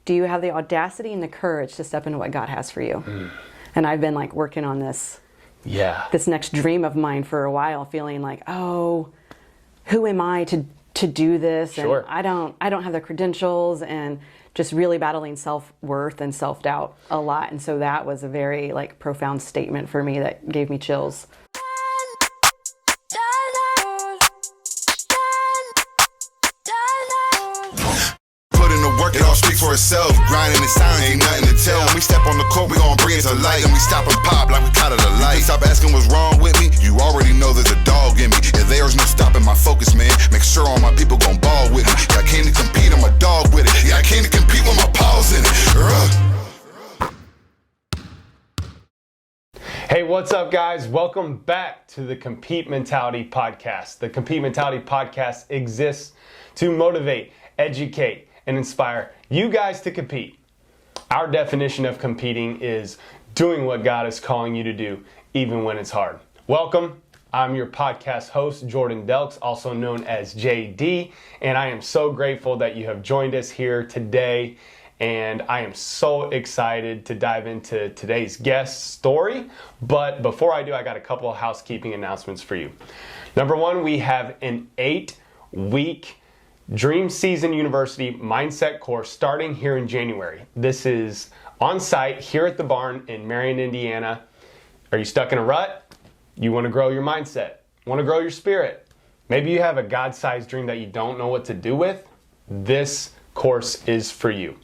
do you have the audacity and the courage to step into what God has for you? And I've been like working on this next dream of mine for a while, feeling like, oh, who am I to do this? Sure. And I don't have the credentials, and just really battling self-worth and self-doubt a lot. And so that was a very like profound statement for me that gave me chills. Work it all speak for itself. Grinding in silence, ain't nothing to tell. When we step on the court, we gon' bring it to light. And we stop and pop like we caught it a light. Stop asking what's wrong with me. You already know there's a dog in me. Yeah, there's no stopping my focus, man. Make sure all my people gon' ball with me. Yeah, I came to compete, I'm a dog with it. Yeah, I came to compete with my paws in it. Hey, what's up, guys? Welcome back to the Compete Mentality Podcast. The Compete Mentality Podcast exists to motivate, educate, and inspire you guys to compete. Our definition of competing is doing what God is calling you to do, even when it's hard. Welcome. I'm your podcast host, Jordan Delks, also known as JD, and I am so grateful that you have joined us here today, and I am so excited to dive into today's guest story. But before I do, I got a couple of housekeeping announcements for you. Number one, we have an 8-week Dream Season University Mindset course starting here in January. This is on site here at the barn in Marion, Indiana. Are you stuck in a rut? You want to grow your mindset, want to grow your spirit. Maybe you have a God-sized dream that you don't know what to do with. This course is for you.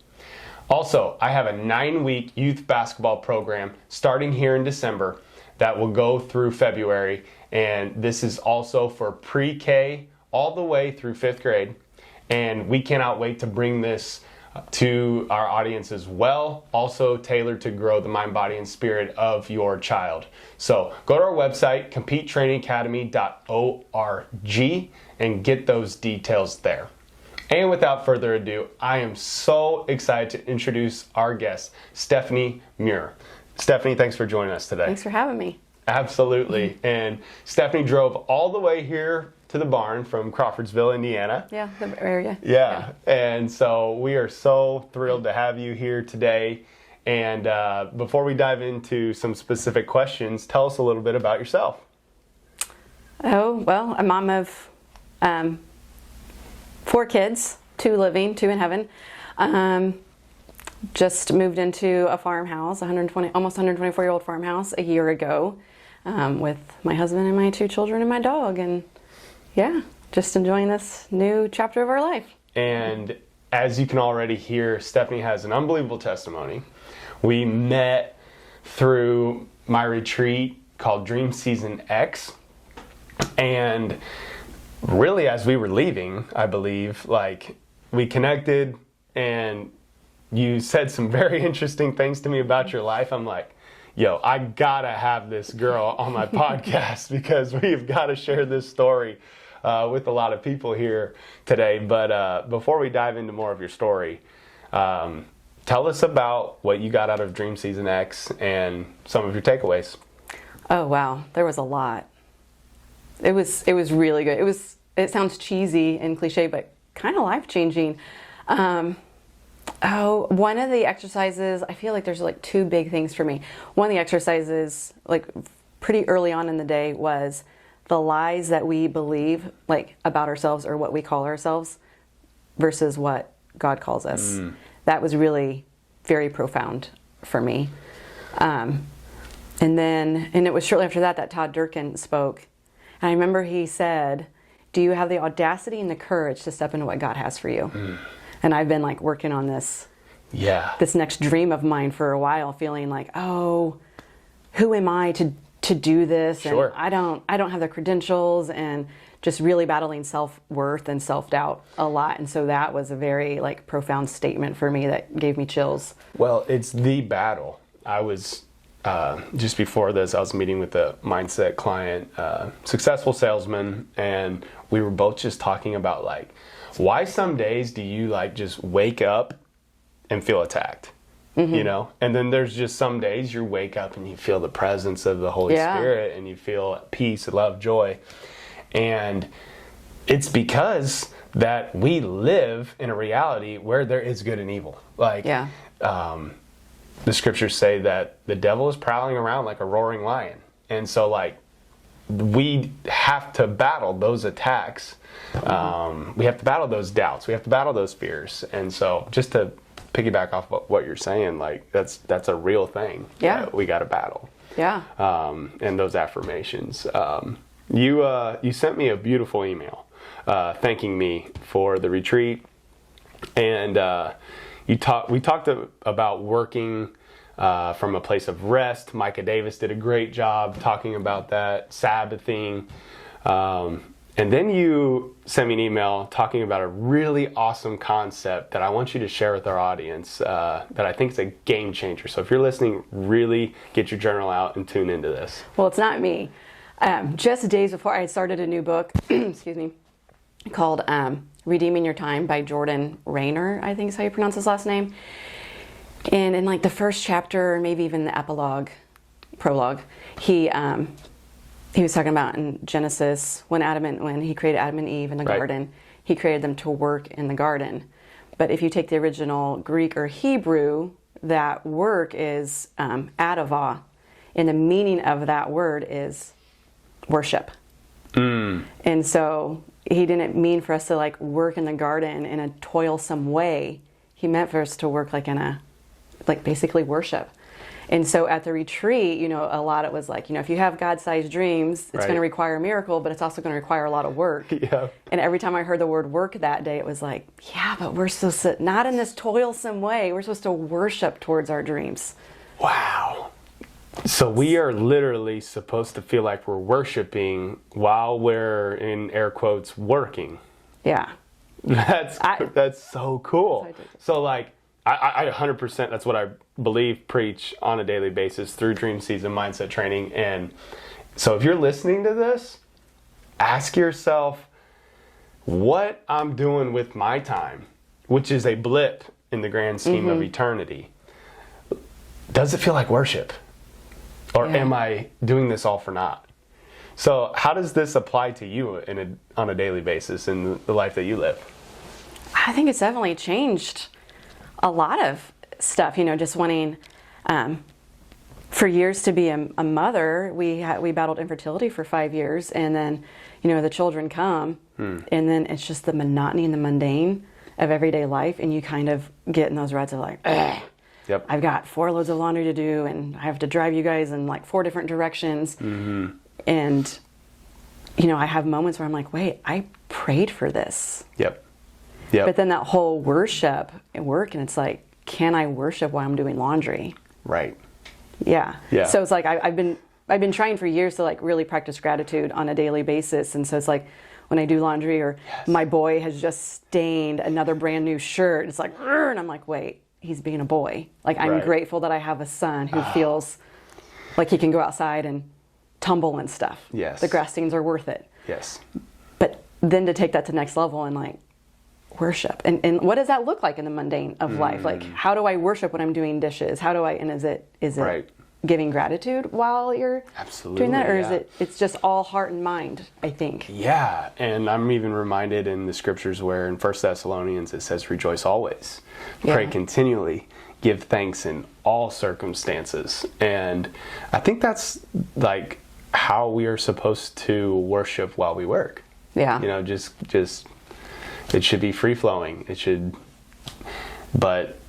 Also, I have a 9-week youth basketball program starting here in December that will go through February. And this is also for pre-K all the way through 5th grade. And we cannot wait to bring this to our audience as well, also tailored to grow the mind, body, and spirit of your child. So go to our website, competetrainingacademy.org, and get those details there. And without further ado, I am so excited to introduce our guest, Stephanie Muir. Stephanie, thanks for joining us today. Thanks for having me. Absolutely. And Stephanie drove all the way here to the barn from Crawfordsville, Indiana. Yeah, the area. Yeah. And so we are so thrilled to have you here today. And before we dive into some specific questions, tell us a little bit about yourself. Oh, well, a mom of 4 kids, 2 living, 2 in heaven. Just moved into a farmhouse, almost 124-year-old farmhouse a year ago, with my husband and my 2 children and my dog. And yeah, just enjoying this new chapter of our life. And as you can already hear, Stephanie has an unbelievable testimony. We met through my retreat called Dream Season X. And really, as we were leaving, I believe, like, we connected and you said some very interesting things to me about your life. I'm like, yo, I gotta have this girl on my podcast because we've got to share this story with a lot of people here today. But before we dive into more of your story, tell us about what you got out of Dream Season X and some of your takeaways. Oh, wow. There was a lot. It was really good. It sounds cheesy and cliche, but kind of life-changing. One of the exercises, I feel like there's like 2 big things for me. One of the exercises, like pretty early on in the day, was the lies that we believe, like about ourselves or what we call ourselves, versus what God calls us. That was really very profound for me. And it was shortly after that Todd Durkin spoke. And I remember he said, do you have the audacity and the courage to step into what God has for you? And I've been like working on this next dream of mine for a while, feeling like, oh, who am I to do this? Sure. And I don't have the credentials, and just really battling self-worth and self-doubt a lot. And so that was a very like profound statement for me that gave me chills. Well, it's the battle. I was just before this, I was meeting with a mindset client, successful salesman, and we were both just talking about like, why some days do you like just wake up and feel attacked? You know, and then there's just some days you wake up and you feel the presence of the Holy Spirit and you feel peace, love, joy. And it's because that we live in a reality where there is good and evil. Like, the scriptures say that the devil is prowling around like a roaring lion. And so, like, we have to battle those attacks. We have to battle those doubts. We have to battle those fears. And so, just to piggyback off of what you're saying, like, that's a real thing. Yeah. That we got to battle. Yeah. And those affirmations. You sent me a beautiful email thanking me for the retreat, and we talked about working from a place of rest. Micah Davis did a great job talking about that, Sabbathing. And then you sent me an email talking about a really awesome concept that I want you to share with our audience that I think is a game changer. So if you're listening, really get your journal out and tune into this. Well, it's not me. Just days before I had started a new book, excuse me, called Redeeming Your Time by Jordan Rayner, I think is how you pronounce his last name. And in like the first chapter, maybe even the prologue, he was talking about in Genesis when he created Adam and Eve in the garden, he created them to work in the garden. But if you take the original Greek or Hebrew, that work is adavah, and the meaning of that word is worship. And so he didn't mean for us to like work in the garden in a toilsome way. He meant for us to work like basically worship. And so at the retreat, a lot it was like, if you have God-sized dreams, it's going to require a miracle, but it's also going to require a lot of work. Yeah. And every time I heard the word work that day, it was like, yeah, but we're supposed to, not in this toilsome way, we're supposed to worship towards our dreams. Wow. So we are literally supposed to feel like we're worshiping while we're, in air quotes, working. Yeah. That's so cool. So like, I 100%, that's what I believe, preach on a daily basis through Dream Season Mindset Training. And so if you're listening to this, ask yourself what I'm doing with my time, which is a blip in the grand scheme of eternity. Does it feel like worship? Or am I doing this all for naught? So how does this apply to you on a daily basis in the life that you live? I think it's definitely changed a lot of stuff, just wanting, for years to be a mother. We battled infertility for 5 years, and then, the children come, and then it's just the monotony and the mundane of everyday life, and you kind of get in those ruts of like, ugh. Yep. I've got 4 loads of laundry to do, and I have to drive you guys in like 4 different directions. And, I have moments where I'm like, wait, I prayed for this. Yep. But then that whole worship and work, and it's like, can I worship while I'm doing laundry? Right. Yeah. Yeah. So it's like I've been trying for years to like really practice gratitude on a daily basis, and so it's like when I do laundry or my boy has just stained another brand new shirt, it's like, and I'm like, wait, he's being a boy. Like I'm grateful that I have a son who feels like he can go outside and tumble and stuff. Yes. The grass stains are worth it. Yes. But then to take that to the next level and like worship, and what does that look like in the mundane of life? Like, how do I worship when I'm doing dishes? How do I, and is it giving gratitude while you're doing that, or it's just all heart and mind, I think. Yeah. And I'm even reminded in the scriptures where in 1 Thessalonians it says, rejoice always, pray continually, give thanks in all circumstances. And I think that's like how we are supposed to worship while we work. Yeah. Just it should be free flowing. But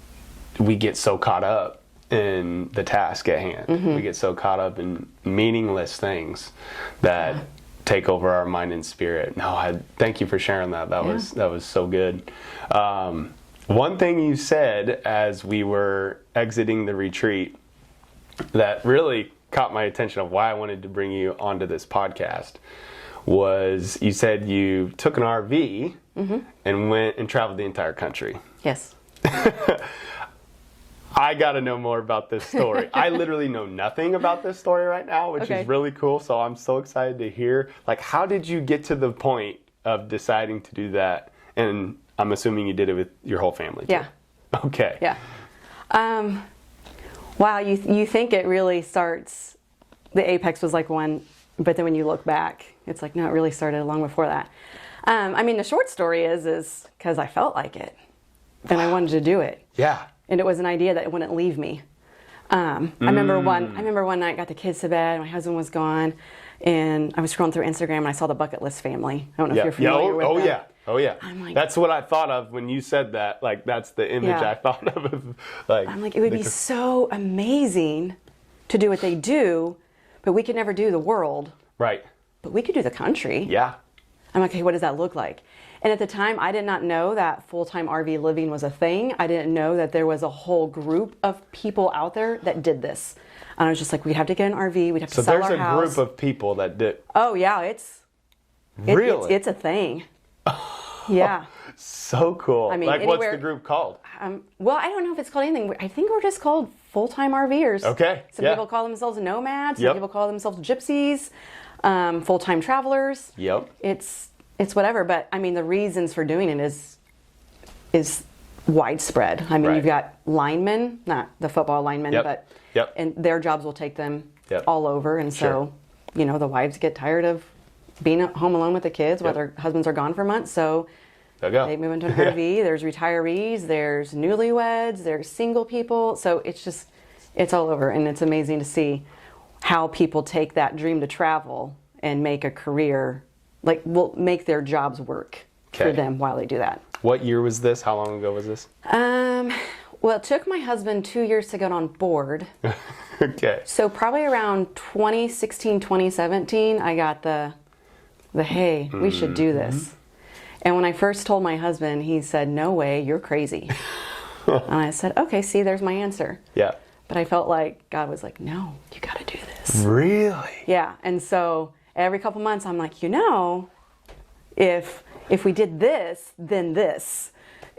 we get so caught up in the task at hand. We get so caught up in meaningless things that take over our mind and spirit. No, I thank you for sharing that. That was so good. One thing you said as we were exiting the retreat that really caught my attention of why I wanted to bring you onto this podcast was you said you took an RV and went and traveled the entire country. Yes. I got to know more about this story. I literally know nothing about this story right now, which is really cool. So I'm so excited to hear, like, how did you get to the point of deciding to do that? And I'm assuming you did it with your whole family too. Yeah. Okay. Yeah. Wow, you think it really starts, the apex was like one, but then when you look back, it's like, no, it really started long before that. I mean, the short story is because I felt like it, and I wanted to do it. Yeah. And it was an idea that wouldn't leave me. I remember one night, got the kids to bed, my husband was gone, and I was scrolling through Instagram and I saw the Bucket List Family. I don't know if you're familiar with them. Oh yeah. I'm like, that's what I thought of when you said that. Like, that's the image I thought of. Like, I'm like, it would be so amazing to do what they do, but we could never do the world. Right. But we could do the country. Yeah. I'm like, okay, what does that look like? And at the time, I did not know that full-time RV living was a thing. I didn't know that there was a whole group of people out there that did this. And I was just like, we'd have to get an RV, we'd have to sell our house. So there's a group of people that did. Oh yeah, it's a thing. Yeah. So cool. I mean, like, what's the group called? Well, I don't know if it's called anything. I think we're just called full-time RVers. Okay. Some people call themselves nomads. Some people call themselves gypsies, full-time travelers. Yep. It's whatever. But I mean, the reasons for doing it is widespread. I mean, you've got linemen, not the football linemen, but and their jobs will take them all over. And so, you know, the wives get tired of being at home alone with the kids while their husbands are gone for months. So they move into an RV. There's retirees, there's newlyweds, there's single people. So it's all over. And it's amazing to see how people take that dream to travel and make a career, like, will make their jobs work for them while they do that. What year was this? How long ago was this? Well, it took my husband 2 years to get on board. Okay. So probably around 2016, 2017, I got the hey, we should do this. And when I first told my husband, he said, no way, you're crazy. And I said, okay, see, there's my answer. Yeah. But I felt like God was like, no, you got to do this. Really? Yeah. And so every couple months, I'm like, you know, if we did this, then this.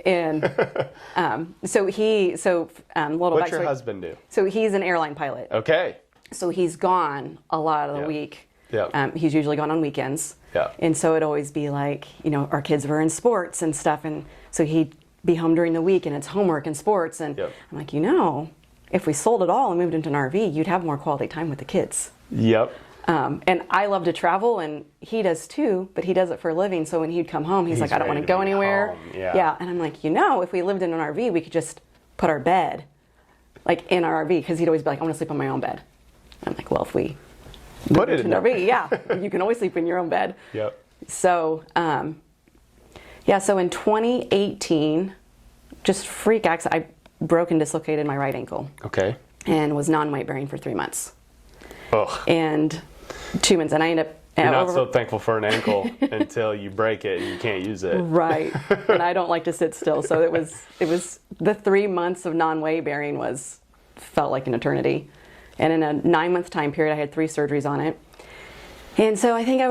And What's your husband do? So he's an airline pilot. Okay. So he's gone a lot of the week. Yeah. He's usually gone on weekends. Yeah. And so it'd always be like, you know, our kids were in sports and stuff. And so he'd be home during the week and it's homework and sports. And I'm like, you know, if we sold it all and moved into an RV, you'd have more quality time with the kids. Yep. And I love to travel, and he does too, but he does it for a living. So when he'd come home, he's like, I don't want to go anywhere. Yeah. And I'm like, you know, if we lived in an RV, we could just put our bed like in our RV, because he'd always be like, I want to sleep on my own bed. I'm like, well, if we put it in an RV, you can always sleep in your own bed. Yep. So, so in 2018, just freak accident, I broke and dislocated my right ankle. Okay. And was non-weight bearing for 3 months. Ugh. And 2 months, and I ended up. You're not so thankful for an ankle until you break it and you can't use it. Right. And I don't like to sit still, so it was the 3 months of non-weight bearing felt like an eternity. And in a 9-month time period, I had 3 surgeries on it. And so I think I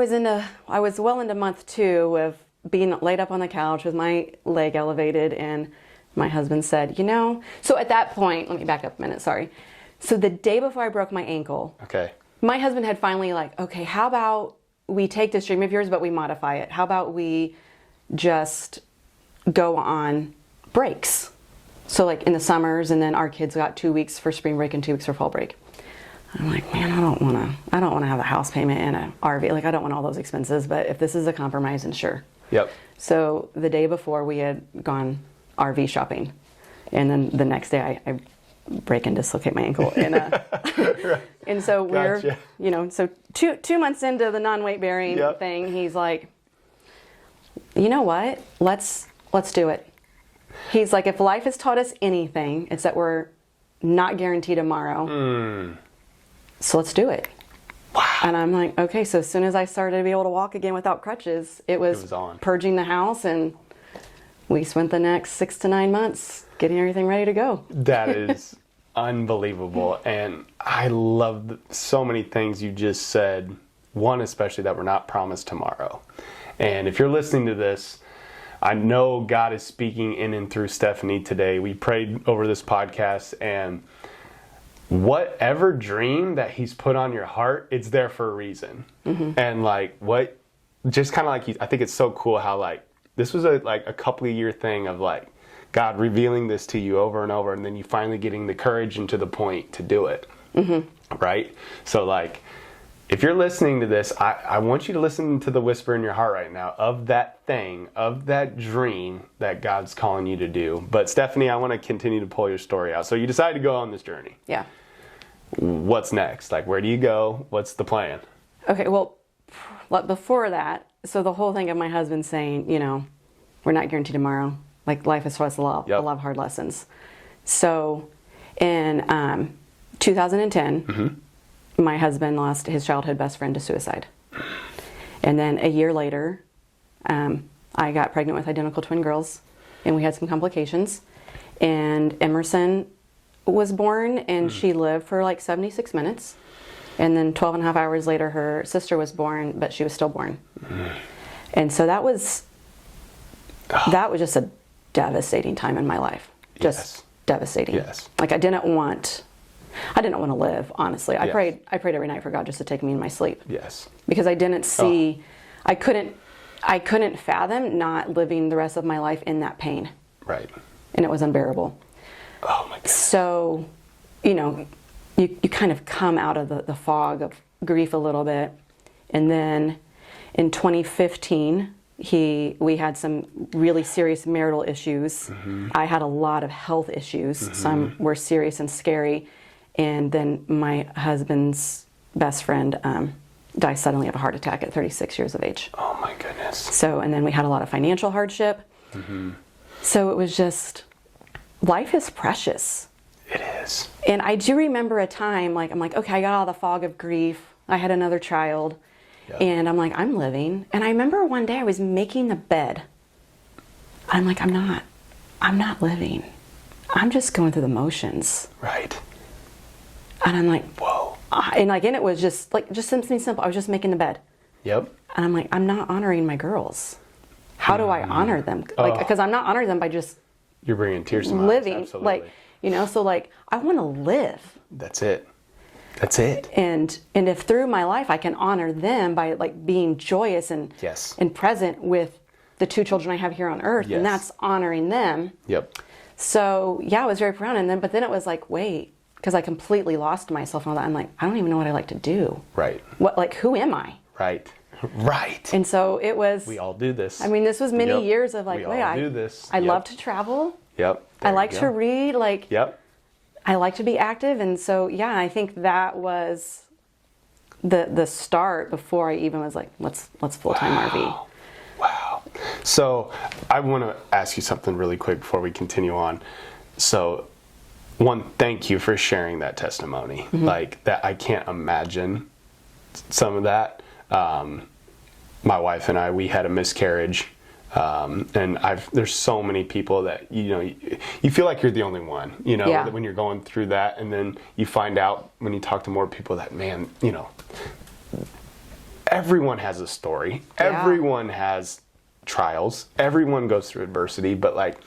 was well into month 2 of being laid up on the couch with my leg elevated, and my husband said, you know, so at that point, let me back up a minute, sorry. So the day before I broke my ankle, my husband had finally like, okay, how about we take this dream of yours, but we modify it? How about we just go on breaks? So like in the summers, and then our kids got 2 weeks for spring break and 2 weeks for fall break. I'm like, man, I don't want to have a house payment and an RV. Like, I don't want all those expenses, but if this is a compromise, then sure. Yep. So the day before, we had gone RV shopping, and then the next day I break and dislocate my ankle, and and so we're you know, so two months into the non-weight bearing thing, he's like, you know what, let's do it. He's like, if life has taught us anything, it's that we're not guaranteed tomorrow. So let's do it. Wow. And I'm like, okay. So as soon as I started to be able to walk again without crutches, it was on. Purging the house, and we spent the next 6 to 9 months getting everything ready to go. That is unbelievable. And I love so many things you just said. One, especially that we're not promised tomorrow. And if you're listening to this, I know God is speaking in and through Stephanie today. We prayed over this podcast, and whatever dream that he's put on your heart, it's there for a reason. And like, just kind of like, I think it's so cool how like, this was a couple of year thing of like God revealing this to you over and over, and then you finally getting the courage and to the point to do it. Right? So like, if you're listening to this, I want you to listen to the whisper in your heart right now of that thing, of that dream that God's calling you to do. But Stephanie, I want to continue to pull your story out. So you decided to go on this journey. Yeah. What's next? Like, where do you go? What's the plan? Okay, well, before that, so the whole thing of my husband saying, you know, we're not guaranteed tomorrow. Like, life is for us a lot of hard lessons. So in 2010, my husband lost his childhood best friend to suicide. And then a year later, I got pregnant with identical twin girls, and we had some complications. And Emerson was born, and she lived for like 76 minutes. And then 12 and a half hours later, her sister was born, but she was stillborn. And so that was just a devastating time in my life. Just devastating. Yes. Like, I didn't want to live, honestly. I prayed every night for God just to take me in my sleep. Yes. Because I didn't see, I couldn't fathom not living the rest of my life in that pain. Right. And it was unbearable. Oh my goodness. So, you know, you kind of come out of the fog of grief a little bit. And then in 2015, we had some really serious marital issues. I had a lot of health issues. Some were serious and scary. And then my husband's best friend died suddenly of a heart attack at 36 years of age. Oh my goodness. So, and then we had a lot of financial hardship. So it was just, life is precious. It is. And I do remember a time, like, I'm like, okay, I got out of the fog of grief. I had another child. And I'm like, I'm living. And I remember one day I was making the bed. I'm like, I'm not living. I'm just going through the motions. Right. And I'm like, whoa. And it was just something simple. I was just making the bed. Yep. And I'm like, I'm not honoring my girls. How do I honor them? Like, because I'm not honoring them by just You're bringing tears to my eyes. living. Absolutely. Like, you know, so like, I want to live. That's it. That's it. And if through my life I can honor them by like being joyous and and present with the two children I have here on earth, and that's honoring them. Yep. So yeah, I was very proud. And then, but then it was like, wait, because I completely lost myself and all that. I'm like, I don't even know what I like to do. Right. What, like, who am I? Right. Right. And so it was. We all do this. I mean, this was many years of like, we all do this. I love to travel. Yep. I like to read. Like. Yep. I like to be active, and so yeah, I think that was the start before I even was like, let's full-time RV. Wow. So I want to ask you something really quick before we continue on. So one, thank you for sharing that testimony. Like that, I can't imagine some of that. My wife and I, we had a miscarriage. And there's so many people that, you know, you feel like you're the only one, you know, when you're going through that, and then you find out when you talk to more people that, man, you know, everyone has a story, everyone has trials, everyone goes through adversity, but like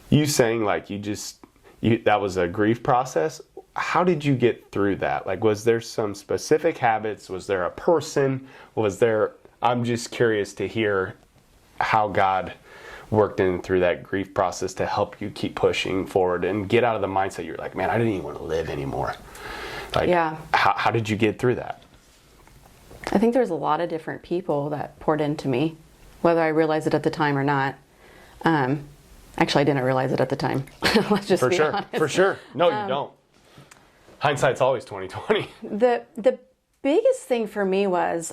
you saying like that was a grief process. How did you get through that? Like, was there some specific habits? Was there a person? I'm just curious to hear how God worked in through that grief process to help you keep pushing forward and get out of the mindset you're like, man, I didn't even want to live anymore. Like, how did you get through that? I think there's a lot of different people that poured into me, whether I realized it at the time or not. Actually, I didn't realize it at the time. Let's just be honest. For sure. No, you don't. Hindsight's always 20/20. The biggest thing for me was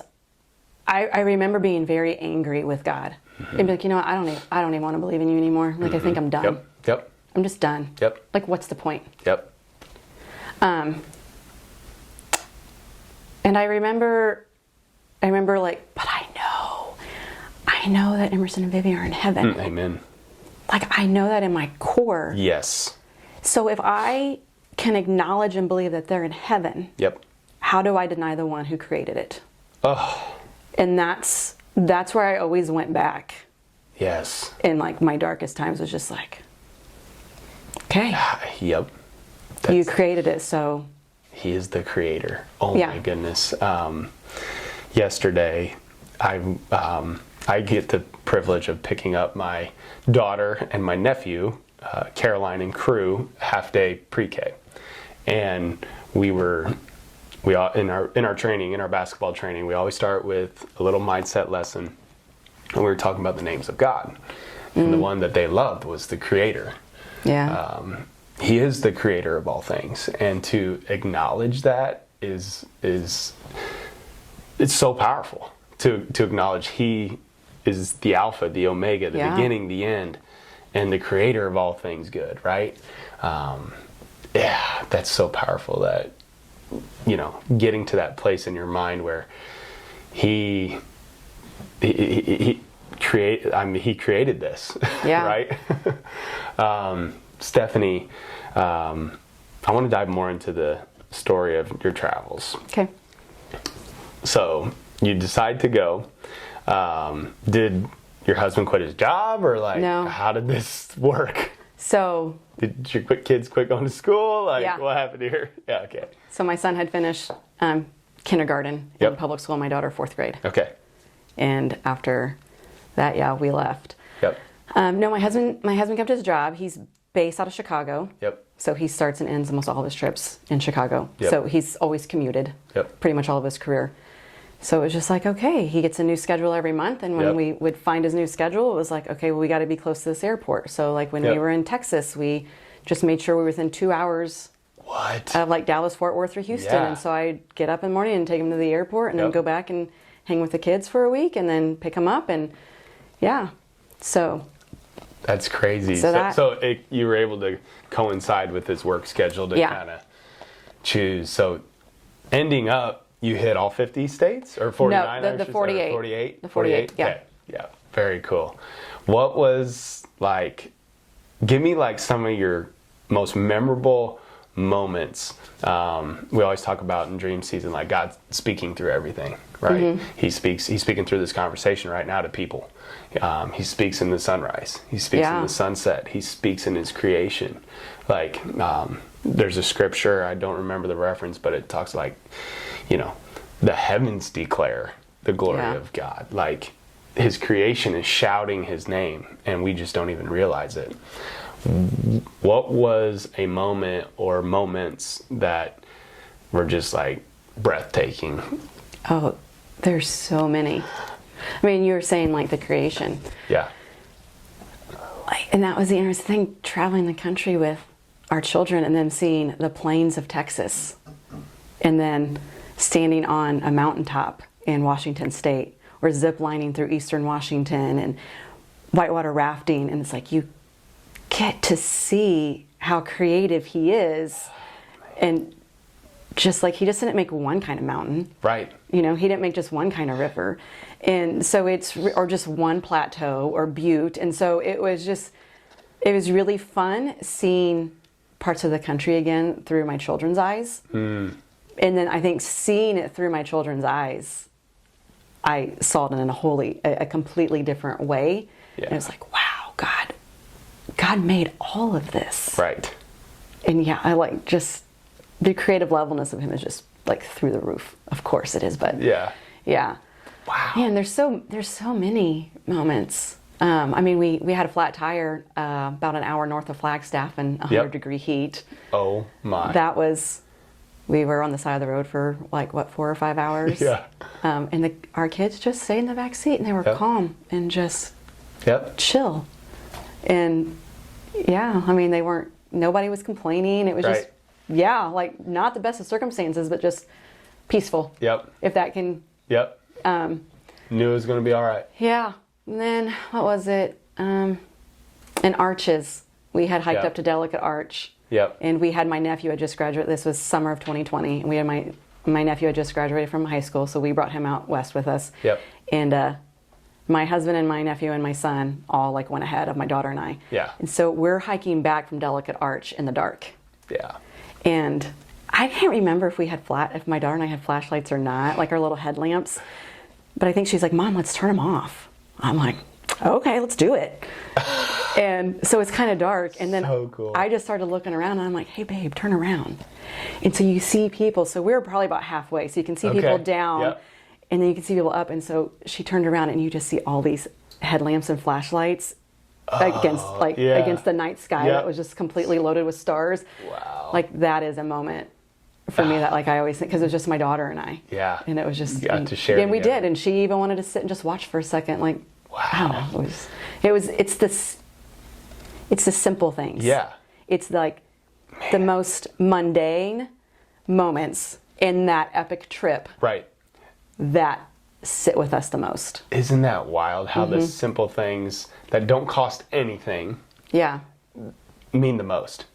I remember being very angry with God. And be like, you know what, I don't even want to believe in you anymore. Like, I think I'm done. Yep. I'm just done. Yep. Like, what's the point? Yep. And I remember like, but I know that Emerson and Vivian are in heaven. Amen. Like, I know that in my core. Yes. So if I can acknowledge and believe that they're in heaven, how do I deny the one who created it? Oh. And that's where I always went back. Yes. In like my darkest times was just like, okay. Yep. You created it, so. He is the creator. Oh my goodness. Yesterday, I get the privilege of picking up my daughter and my nephew, Caroline and Crew, half-day pre-K. And we were we all in our training, in our basketball training, we always start with a little mindset lesson, and we were talking about the names of God, and the one that they loved was the Creator. Yeah. He is the Creator of all things, and to acknowledge that is it's so powerful. To acknowledge He is the Alpha, the Omega, the beginning, the end, and the Creator of all things good, right? That's so powerful that, getting to that place in your mind where he created this, right? Stephanie, I want to dive more into the story of your travels. Okay. So you decide to go. Did your husband quit his job, or No. how did this work? So Did your kids quit going to school? Yeah. What happened here? Yeah, okay. So my son had finished kindergarten in public school, my daughter 4th grade. Okay. And after that, we left. Yep. No, my husband kept his job. He's based out of Chicago. Yep. So he starts and ends almost all of his trips in Chicago. Yep. So he's always commuted. Yep. Pretty much all of his career. So it was just like, okay, he gets a new schedule every month. And when we would find his new schedule, it was like, okay, well, we got to be close to this airport. So like when we were in Texas, we just made sure we were within 2 hours of like Dallas, Fort Worth, or Houston. Yeah. And so I'd get up in the morning and take him to the airport and then go back and hang with the kids for a week and then pick them up. And so. That's crazy. So you were able to coincide with his work schedule to kind of choose. So ending up, you hit all 50 states or 49? No, the 48. 48? The 48, yeah. Okay. Yeah, very cool. What was like, give me like some of your most memorable moments. We always talk about in dream season, like God speaking through everything, right? Mm-hmm. He's speaking through this conversation right now to people. He speaks in the sunrise. He speaks in the sunset. He speaks in his creation. Like, there's a scripture, I don't remember the reference, but it talks like, the heavens declare the glory of God. Like, his creation is shouting his name, and we just don't even realize it. What was a moment or moments that were just like breathtaking? Oh, there's so many. I mean, you were saying like the creation. Yeah. And that was the interesting thing, traveling the country with our children and then seeing the plains of Texas and then standing on a mountaintop in Washington State or zip lining through eastern Washington and whitewater rafting. And it's like you get to see how creative he is. And just like he just didn't make one kind of mountain. Right. He didn't make just one kind of river. And so or just one plateau or butte. And so it was really fun seeing parts of the country again through my children's eyes. And then I think seeing it through my children's eyes, I saw it in a completely different way. Yeah. And it was like, wow, God made all of this. Right. And I like just the creative levelness of him is just like through the roof. Of course it is, but yeah. Wow. Man, there's so many moments. I mean, we had a flat tire about an hour north of Flagstaff in 100-degree heat. Oh my. We were on the side of the road for 4 or 5 hours. Yeah. And our kids just stayed in the back seat and they were calm and just chill. And I mean, nobody was complaining. It was just, not the best of circumstances, but just peaceful. Yep. If that can. Yep. Knew it was going to be all right. Yeah. And then, what was it? In Arches, we had hiked up to Delicate Arch. Yep. And we had my nephew had just graduated. This was summer of 2020. And we had my nephew had just graduated from high school, so we brought him out west with us. Yep. And my husband and my nephew and my son all went ahead of my daughter and I. Yeah. And so we're hiking back from Delicate Arch in the dark. Yeah. And I can't remember if my daughter and I had flashlights or not, like our little headlamps. But I think she's like, Mom, let's turn them off. I'm like, okay, let's do it. And so it's kind of dark. And then cool. I just started looking around and I'm like, hey, babe, turn around. And so you see people. So we were probably about halfway. So you can see people down and then you can see people up. And so she turned around and you just see all these headlamps and flashlights against the night sky that was just completely loaded with stars. Wow. Like that is a moment for me that like I always think, because it was just my daughter and I. Yeah. And it was just, You got to share and we together. did, and she even wanted to sit and just watch for a second. Like, Wow. I don't know, it's the simple things. Yeah. It's like the most mundane moments in that epic trip Right. that sit with us the most. Isn't that wild how the simple things that don't cost anything Yeah. mean the most?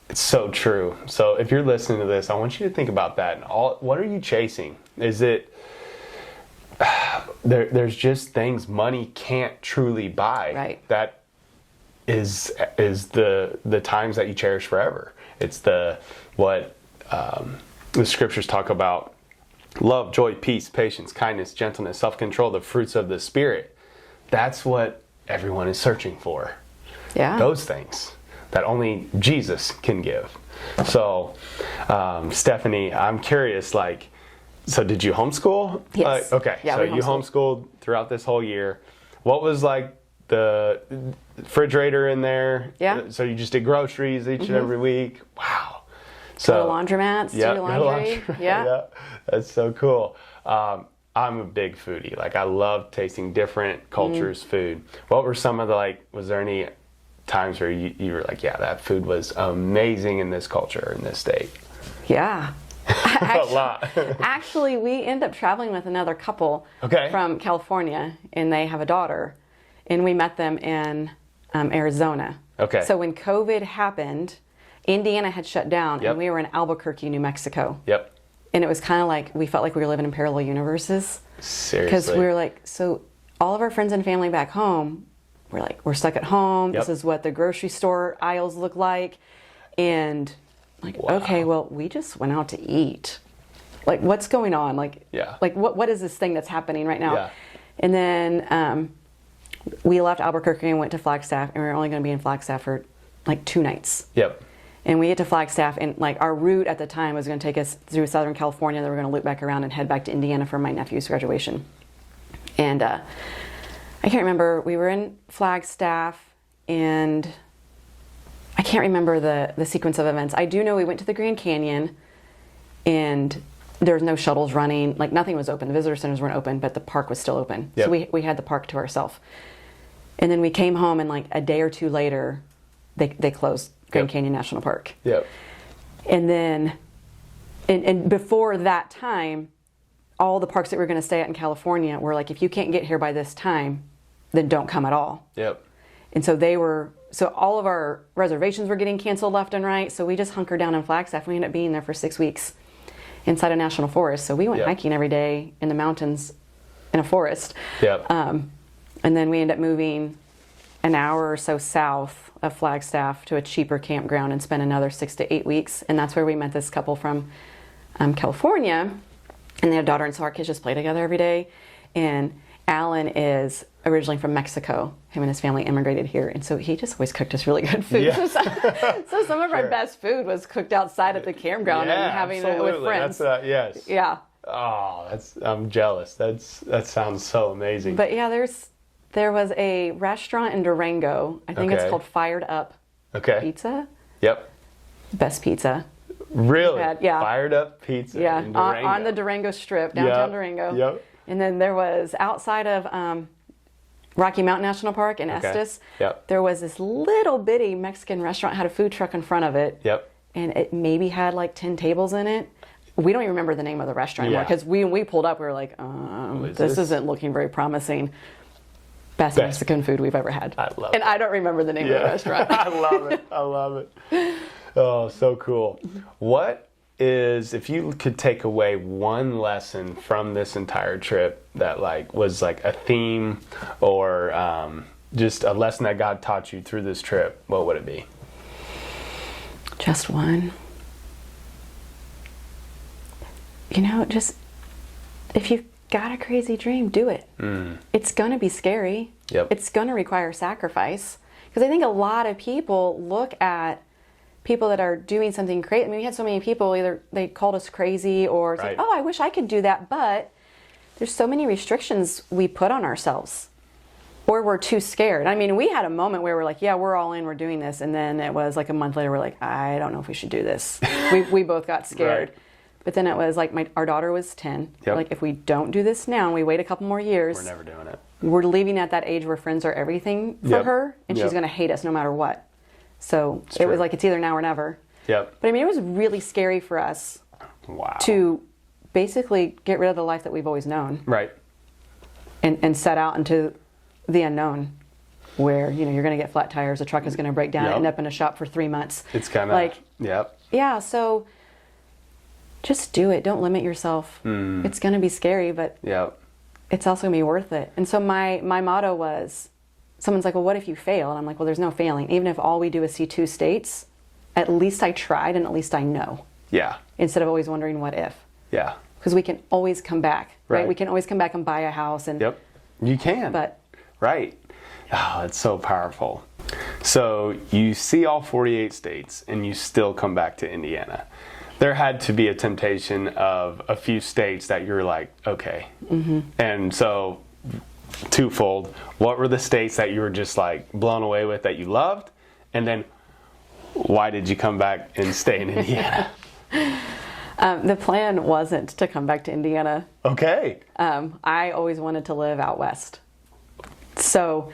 It's so true. So if you're listening to this, I want you to think about that. And what are you chasing? Is it there's just things money can't truly buy. Right. That is the times that you cherish forever. It's what the scriptures talk about: love, joy, peace, patience, kindness, gentleness, self-control, the fruits of the Spirit. That's what everyone is searching for. Yeah. Those things that only Jesus can give. So, Stephanie, I'm curious, so did you homeschool? Yes. Okay. Yeah, so we you homeschooled. homeschooled throughout this whole year. What was the refrigerator in there? Yeah. So you just did groceries each and every week? Wow. Go to laundromats, Yep, do go to laundry. laundry. Yeah. That's so cool. I'm a big foodie. I love tasting different cultures' food. What were some of was there any times where you were like, yeah, that food was amazing in this culture, in this state? Yeah. A lot. Actually, we end up traveling with another couple from California, and they have a daughter, and we met them in Arizona. Okay. So when COVID happened, Indiana had shut down, Yep. and we were in Albuquerque, New Mexico. Yep. And it was kind of like we felt like we were living in parallel universes. Seriously. Because we were like, so all of our friends and family back home, we're stuck at home. Yep. This is what the grocery store aisles look like. And Wow. okay, well, we just went out to eat. Like, what's going on? Yeah. What is this thing that's happening right now? Yeah. And then we left Albuquerque and went to Flagstaff, and we were only going to be in Flagstaff for 2 nights. Yep. And we get to Flagstaff, and our route at the time was going to take us through Southern California. Then we're going to loop back around and head back to Indiana for my nephew's graduation. And I can't remember. We were in Flagstaff, and I can't remember the sequence of events. I do know we went to the Grand Canyon, and there was no shuttles running. Nothing was open. The visitor centers weren't open, but the park was still open. Yep. So we had the park to ourselves. And then we came home, and a day or two later, they closed Grand Yep. Canyon National Park. Yep. And then, and before that time, all the parks that we were going to stay at in California were if you can't get here by this time, then don't come at all. Yep. And so so all of our reservations were getting canceled left and right. So we just hunkered down in Flagstaff. We ended up being there for 6 weeks inside a national forest. So we went Yep. hiking every day in the mountains in a forest. Yep. And then we ended up moving an hour or so south of Flagstaff to a cheaper campground and spent another 6 to 8 weeks. And that's where we met this couple from California. And they had a daughter, and so our kids just play together every day. And Alan is originally from Mexico. Him and his family immigrated here. And so he just always cooked us really good food. Yeah. So some of our best food was cooked outside at the campground and having it with absolutely. friends. That's yes. Yeah. Oh, I'm jealous. That sounds so amazing. But yeah, there was a restaurant in Durango. I think it's Okay. called Fired Up Okay. Pizza. Yep. Best pizza. Really? Yeah. Fired up pizza. Yeah, in on the Durango Strip, downtown Durango. Yep. And then there was outside of Rocky Mountain National Park in Okay. Estes. Yep. There was this little bitty Mexican restaurant, had a food truck in front of it. Yep. And it maybe had 10 tables in it. We don't even remember the name of the restaurant anymore, Yeah. because when we pulled up, we were like, is this this? isn't looking very promising. Best Mexican food we've ever had. I love and it. I don't remember the name of the restaurant. I love it. I love it. Oh, so cool. What is, if you could take away one lesson from this entire trip that was a theme or just a lesson that God taught you through this trip, what would it be? Just one. Just if you've got a crazy dream, do it. It's going to be scary. Yep. It's going to require sacrifice. Because I think a lot of people look at people that are doing something crazy. I mean, we had so many people, either they called us crazy or it's Right. oh, I wish I could do that. But there's so many restrictions we put on ourselves. Or we're too scared. I mean, we had a moment where we're like, yeah, we're all in, we're doing this. And then it was a month later, we're like, I don't know if we should do this. we both got scared. Right. But then it was like our daughter was 10. Yep. Like, if we don't do this now and we wait a couple more years, We're never doing it. we're leaving at that age where friends are everything for Yep. her, and Yep. she's going to hate us no matter what. So it true. was like, it's either now or never. Yep. But I mean, it was really scary for us Wow. to basically get rid of the life that we've always known Right. and set out into the unknown, where, you know, you're going to get flat tires, a truck is going to break down, Yep. end up in a shop for 3 months. It's kind of like, yep. yeah, so just do it. Don't limit yourself. It's going to be scary, but Yep. it's also going to be worth it. And so my motto was, someone's like, well, what if you fail? And I'm like, well, there's no failing. Even if all we do is see 2 states, at least I tried and at least I know, Yeah. instead of always wondering what if. Yeah. Because we can always come back, right? Right. We can always come back and buy a house. And Yep. You can. But Right. Oh, it's so powerful. So you see all 48 states and you still come back to Indiana. There had to be a temptation of a few states that you're like, okay. Mm-hmm. And so, twofold. What were the states that you were just like blown away with that you loved? And then, why did you come back and stay in Indiana? the plan wasn't to come back to Indiana. Okay. I always wanted to live out west. So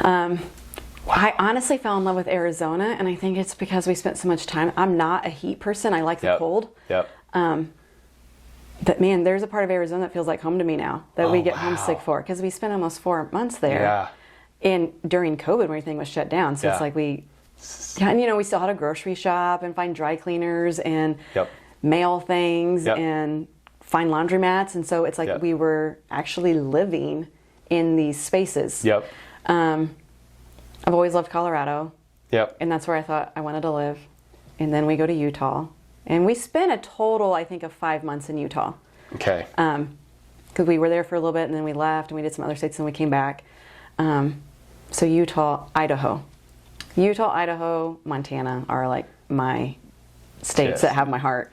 I honestly fell in love with Arizona, and I think it's because we spent so much time. I'm not a heat person. I like the cold. Yep. But man, there's a part of Arizona that feels like home to me now that we get wow. homesick for, because we spent almost 4 months there. Yeah. And during COVID, when everything was shut down. So Yeah. it's like and you know, we still had a grocery shop and find dry cleaners and Yep. mail things Yep. and find laundromats. And so it's like Yep. we were actually living in these spaces. Yep. I've always loved Colorado, Yep. and that's where I thought I wanted to live. And then we go to Utah. And we spent a total, I think, of 5 months in Utah. Okay. Because we were there for a little bit, and then we left, and we did some other states, and we came back. So Utah, Idaho. Utah, Idaho, Montana are like my states Yes. that have my heart.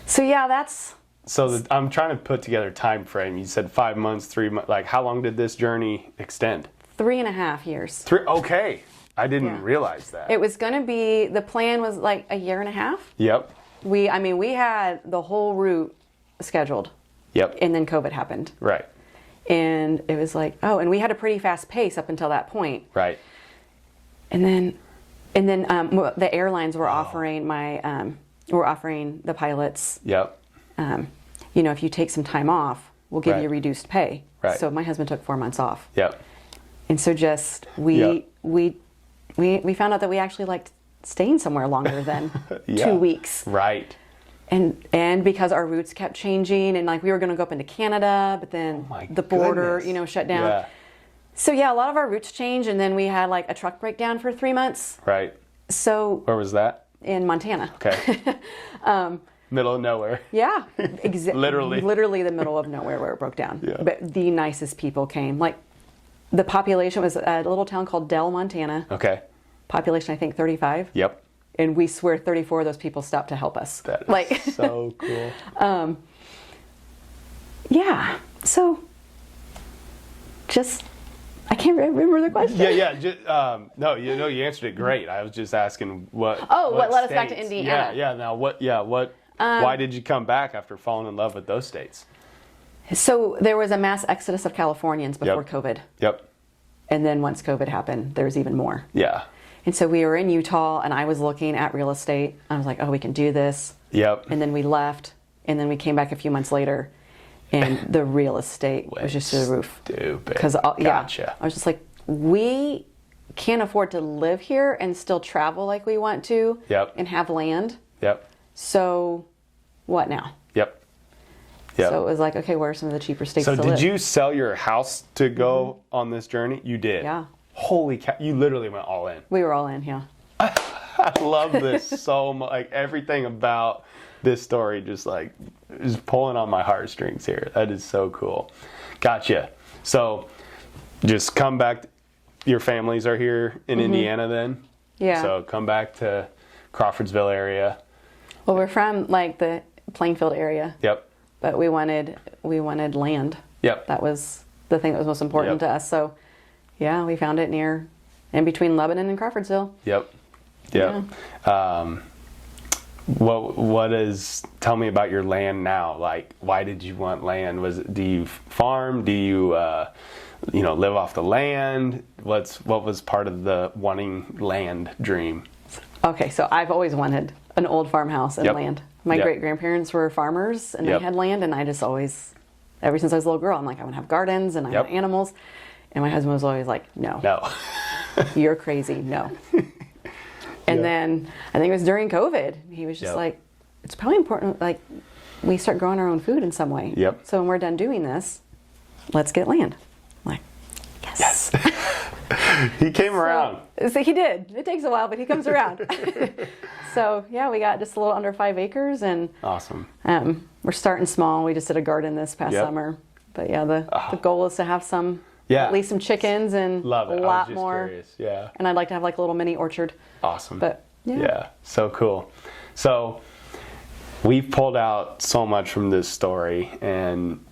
So yeah, that's... So I'm trying to put together a time frame. You said 5 months, 3 months. Like, how long did this journey extend? 3.5 years. 3. Okay. I didn't Yeah. realize that. It was going to be, the plan was like a year and a half. Yep. We had the whole route scheduled, Yep. and then COVID happened. Right. And it was like, oh, and we had a pretty fast pace up until that point. Right. And then the airlines were offering offering the pilots, Yep. you know, if you take some time off, we'll give Right. you reduced pay. Right. So my husband took 4 months off. Yep. And so just we found out that we actually liked staying somewhere longer than Yeah. 2 weeks. Right. And because our routes kept changing, and like we were going to go up into Canada, but then My the border, goodness. you know, shut down. Yeah. So yeah, a lot of our routes changed, and then we had like a truck breakdown for 3 months. Right. So Where was that? in Montana. Okay. Middle of nowhere. Yeah, Literally. literally the middle of nowhere where it broke down. Yeah. But the nicest people came. Like the population was a little town called Dell, Montana. Okay. Population, I think 35. Yep. And we swear 34 of those people stopped to help us. That is like so cool. yeah. So just I can't remember the question. Yeah. Just, no, you answered it great. I was just asking what. What led us back to states? Indiana? Yeah. Now what? Yeah. What? Why did you come back after falling in love with those states? So there was a mass exodus of Californians before Yep. COVID. Yep. And then once COVID happened, there was even more. Yeah. And so we were in Utah, and I was looking at real estate. I was like, oh, we can do this. Yep. And then we left, and then we came back a few months later, and the real estate was just through the roof. Stupid. Because Gotcha. I was just like, we can't afford to live here and still travel like we want to. Yep. And have land. Yep. So what now? Yep. Yep. So it was like, okay, where are some of the cheaper states So to did live? you sell your house to go on this journey? You did. Yeah. Holy cow! You literally went all in. We were all in, yeah. I love this so much. Like everything about this story just like is pulling on my heartstrings here. That is so cool. Gotcha. So just come back. Your families are here in Indiana then? Yeah. So come back to Crawfordsville area. Well, we're from like the Plainfield area, Yep. but we wanted land. Yep. That was the thing that was most important Yep. to us. So yeah, we found it in between Lebanon and Crawfordsville. Yep. Yep. Tell me about your land now. Like, why did you want land? Do you farm? Do you, live off the land? What was part of the wanting land dream? Okay, so I've always wanted an old farmhouse and land. My great-grandparents were farmers, and they had land, and I just always, ever since I was a little girl, I'm like, I want to have gardens, and I want animals. And my husband was always like, no. You're crazy, no. And then I think it was during COVID. He was just like, it's probably important, like, we start growing our own food in some way. So when we're done doing this, let's get land. I'm like, yes. He came around. So he did. It takes a while, but he comes around. So yeah, we got just a little under 5 acres, and awesome. We're starting small. We just did a garden this past summer, but yeah, the goal is to have some. At least some chickens and a lot more. Curious. Yeah. And I'd like to have like a little mini orchard. Awesome. But yeah, so cool. So we've pulled out so much from this story, and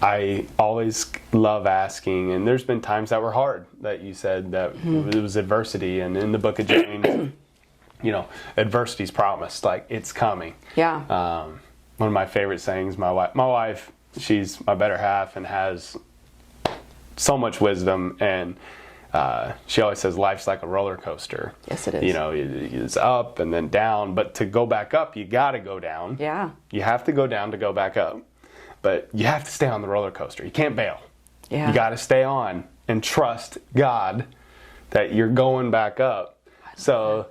I always love asking, and there's been times that were hard that you said that it was adversity, and in the book of James, adversity's promised, like it's coming. Yeah. One of my favorite sayings, my wife, she's my better half and has so much wisdom, and she always says life's like a roller coaster. Yes, it is. It's up and then down, but to go back up, you got to go down. Yeah. You have to go down to go back up, but you have to stay on the roller coaster. You can't bail. Yeah. You got to stay on and trust God that you're going back up. So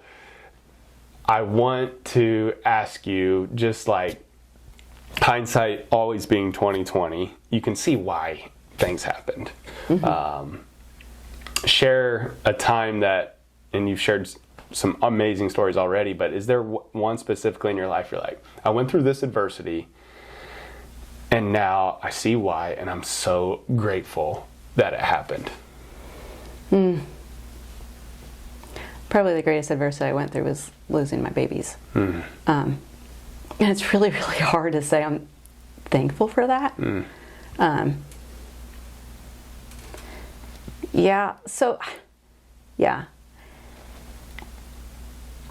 I want to ask you, just like hindsight always being 20/20, you can see why things happened. Share a time that, and you've shared some amazing stories already, but is there one specifically in your life you're like, I went through this adversity and now I see why, and I'm so grateful that it happened? Probably the greatest adversity I went through was losing my babies. And it's really, really hard to say I'm thankful for that. I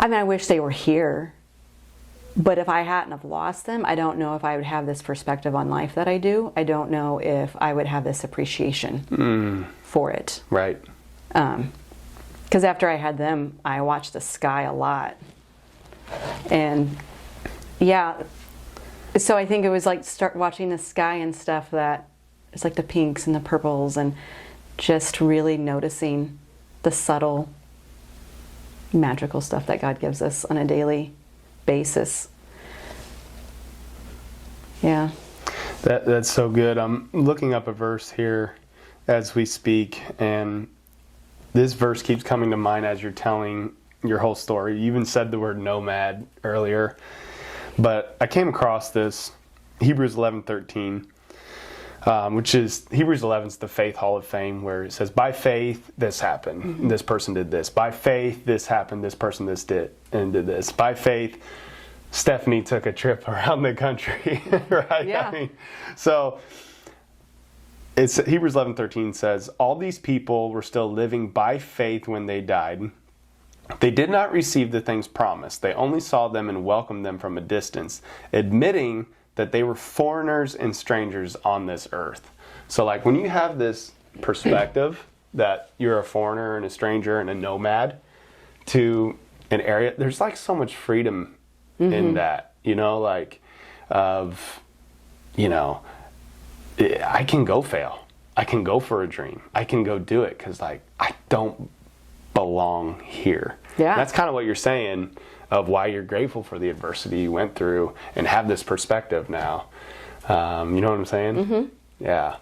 mean, I wish they were here, but if I hadn't have lost them, I don't know if I would have this perspective on life that I do. I don't know if I would have this appreciation for it. Right. Because after I had them, I watched the sky a lot. And so I think it was like start watching the sky and stuff that it's like the pinks and the purples, and just really noticing the subtle, magical stuff that God gives us on a daily basis. Yeah. That's so good. I'm looking up a verse here as we speak, and this verse keeps coming to mind as you're telling your whole story. You even said the word nomad earlier, but I came across this, Hebrews 11:13. Which is, Hebrews 11 is the Faith Hall of Fame, where it says, by faith, this happened. This person did this. By faith, this happened. This person did this. By faith, Stephanie took a trip around the country, right? Yeah. I mean, so it's Hebrews 11:13 says, all these people were still living by faith when they died. They did not receive the things promised. They only saw them and welcomed them from a distance, admitting that they were foreigners and strangers on this earth. So like when you have this perspective that you're a foreigner and a stranger and a nomad to an area, there's like so much freedom in that, I can go fail. I can go for a dream. I can go do it because like I don't belong here. Yeah. That's kind of what you're saying of why you're grateful for the adversity you went through and have this perspective now. You know what I'm saying? Yeah.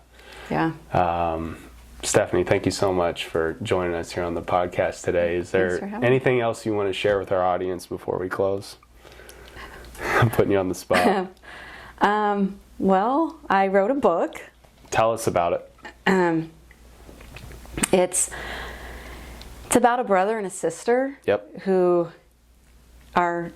Stephanie, thank you so much for joining us here on the podcast today. Is there anything else you want to share with our audience before we close? I'm putting you on the spot. Well, I wrote a book. Tell us about it. It's about a brother and a sister who are,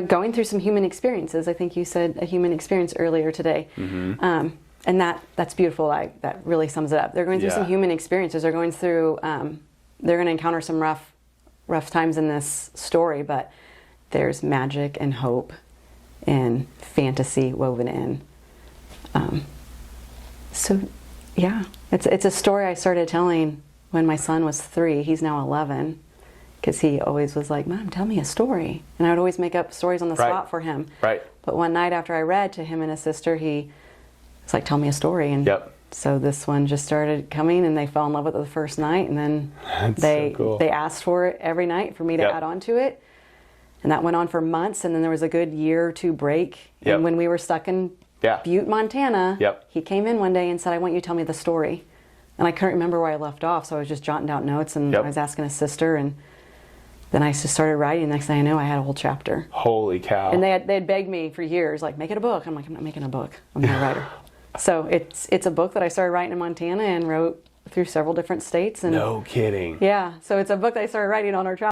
going through some human experiences. I think you said a human experience earlier today. And that's beautiful. That really sums it up. They're going through some human experiences. They're going through, they're going to encounter some rough times in this story, but there's magic and hope and fantasy woven in. So yeah, it's a story I started telling when my son was 3. He's now 11, because he always was like, Mom, tell me a story. And I would always make up stories on the spot for him. Right. But one night after I read to him and his sister, he was like, tell me a story. And so this one just started coming, and they fell in love with it the first night, and then they asked for it every night for me to add on to it. And that went on for months, and then there was a good year or 2 break. And when we were stuck in Butte, Montana, he came in one day and said, I want you to tell me the story. And I couldn't remember where I left off, so I was just jotting down notes, and I was asking his sister, and then I just started writing. Next thing I know, I had a whole chapter. Holy cow. And they had begged me for years, like, make it a book. I'm like, I'm not making a book. I'm not a writer. So it's a book that I started writing in Montana and wrote through several different states. And no kidding. Yeah, so it's a book that I started writing on our travel.